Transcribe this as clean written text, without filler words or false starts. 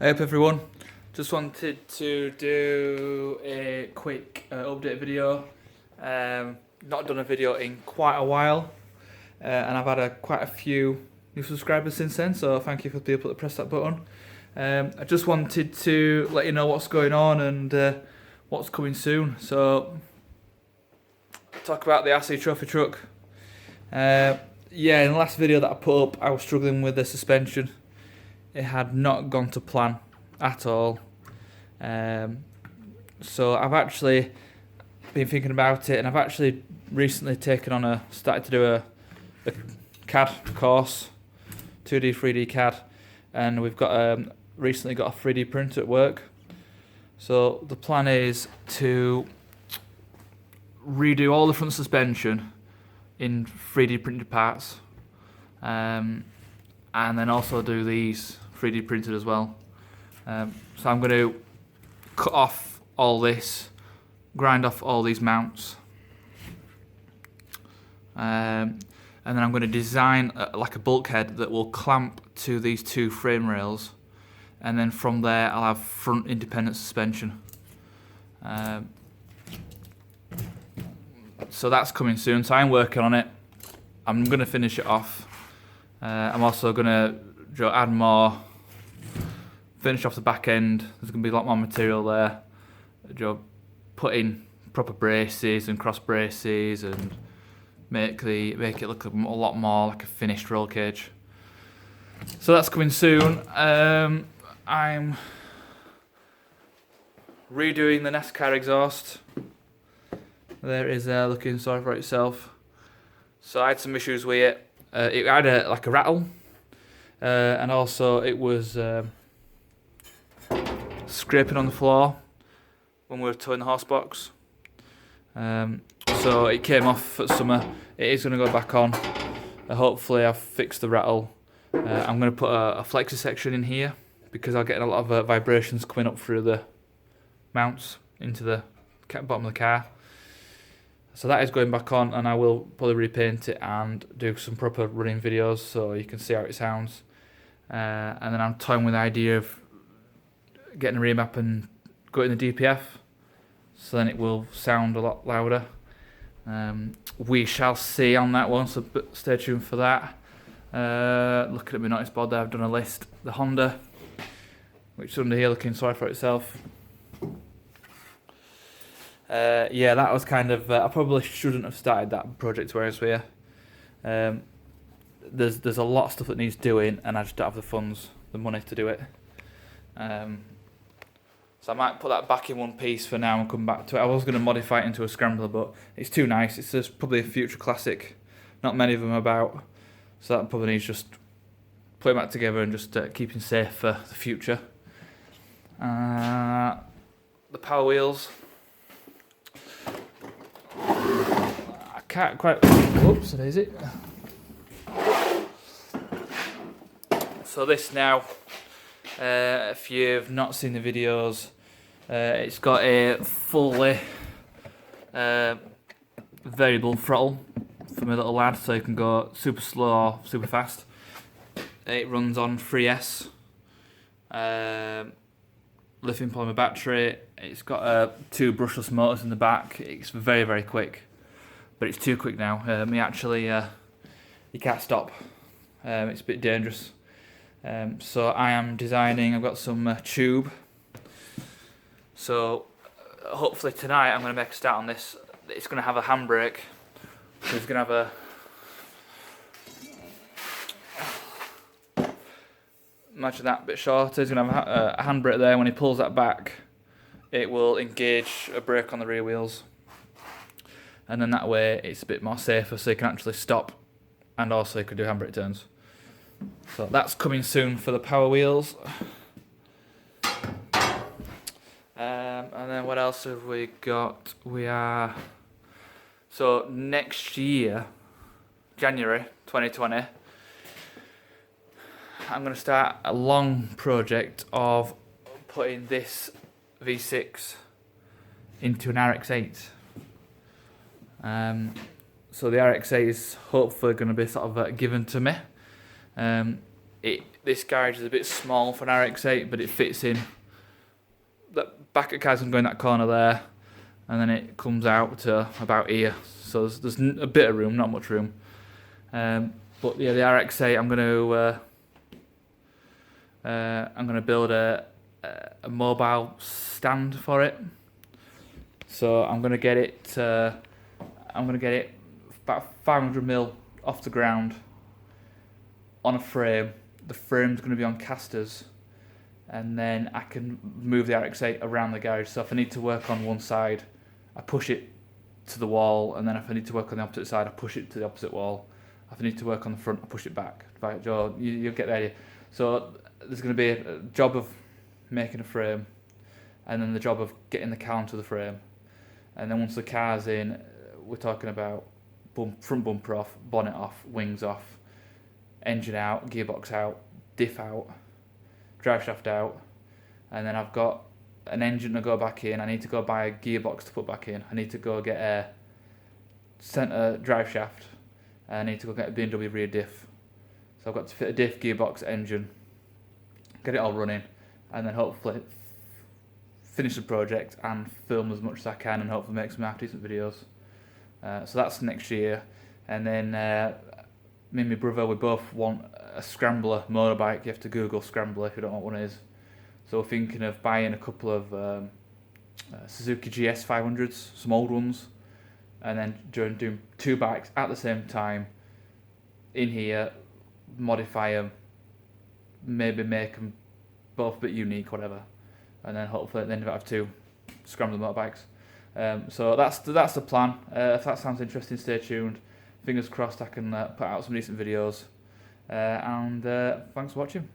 Hey up everyone, just wanted to do a quick update video. Not done a video in quite a while, and I've had quite a few new subscribers since then, so thank you for the people that pressed that button. I just wanted to let you know what's going on and what's coming soon. So, talk about the RC Trophy truck. Yeah, in the last video that I put up, I was struggling with the suspension. It had not gone to plan at all. So I've actually been thinking about it, and I've actually recently started to do a CAD course, 2D, 3D CAD, and we've got recently got a 3D printer at work. So the plan is to redo all the front suspension in 3D printed parts. And then also do these 3D printed as well. So I'm going to cut off all this, grind off all these mounts, and then I'm going to design like a bulkhead that will clamp to these two frame rails, and then from there I'll have front independent suspension. So that's coming soon, so I'm working on it. I'm going to finish it off. I'm also going to add more, finish off the back end. There's going to be a lot more material there. Put in proper braces and cross braces and make it look a lot more like a finished roll cage. So that's coming soon. I'm redoing the NASCAR exhaust. There it is there, looking sorry for itself. So I had some issues with it. It had like a rattle, and also it was scraping on the floor when we were towing the horse box. So it came off for summer. It is going to go back on. Hopefully I've fixed the rattle. I'm going to put a flexi section in here because I'll get a lot of vibrations coming up through the mounts into the bottom of the car. So that is going back on, and I will probably repaint it and do some proper running videos so you can see how it sounds. And then I'm toying with the idea of getting a remap and going the DPF, so then it will sound a lot louder. We shall see on that one, so stay tuned for that. Looking at my notice board there, I've done a list. The Honda, which is under here looking sorry for itself. Yeah, that was kind of. I probably shouldn't have started that project where I was here. There's a lot of stuff that needs doing, and I just don't have the funds, the money to do it. So I might put that back in one piece for now and come back to it. I was going to modify it into a scrambler, but it's too nice. It's just probably a future classic. Not many of them about, so that probably needs just putting back together and just keeping safe for the future. The power wheels. I can't quite. Oops, is it? So this now, if you've not seen the videos, it's got a fully variable throttle for my little lad, so you can go super slow or super fast. It runs on 3S, lithium polymer battery. It's got two brushless motors in the back. It's very, very quick, but it's too quick now. You can't stop. It's a bit dangerous. So I am designing. I've got some tube. So hopefully tonight I'm going to make a start on this. It's going to have a handbrake. So it's going to have imagine that a bit shorter. He's going to have a handbrake there. When he pulls that back, it will engage a brake on the rear wheels, and then that way it's a bit more safer, so you can actually stop, and also you can do handbrake turns. So that's coming soon for the power wheels. And then what else have we got? So next year, January 2020, I'm going to start a long project of putting this V6 into an RX-8. So the RX-8 is hopefully going to be sort of given to me. this garage is a bit small for an RX-8, but it fits in. The back of the car's going to go in that corner there, and then it comes out to about here. So there's a bit of room, not much room. But yeah, the RX-8, I'm gonna build a mobile stand for it. So I'm gonna get it about 500mm off the ground on a frame. The frame's gonna be on casters, and then I can move the RX-8 around the garage. So if I need to work on one side, I push it to the wall, and then if I need to work on the opposite side, I push it to the opposite wall. If I need to work on the front, I push it back. You'll get the idea. So there's going to be a job of making a frame, and then the job of getting the car onto the frame. And then once the car's in, we're talking about front bumper off, bonnet off, wings off, engine out, gearbox out, diff out, drive shaft out, and then I've got an engine to go back in. I need to go buy a gearbox to put back in. I need to go get a centre drive shaft. I need to go get a BMW rear diff. So I've got to fit a diff, gearbox, engine, get it all running, and then hopefully finish the project and film as much as I can, and hopefully make some half decent videos. So that's next year. And then me and my brother, we both want a scrambler motorbike. You have to Google scrambler if you don't know what one is. So we're thinking of buying a couple of Suzuki GS 500s, some old ones, and then doing two bikes at the same time in here, modify them, maybe make them both a bit unique, whatever, and then hopefully at the end of it have two scrambler motorbikes. So that's the plan. If that sounds interesting, stay tuned. Fingers crossed I can put out some decent videos. And thanks for watching.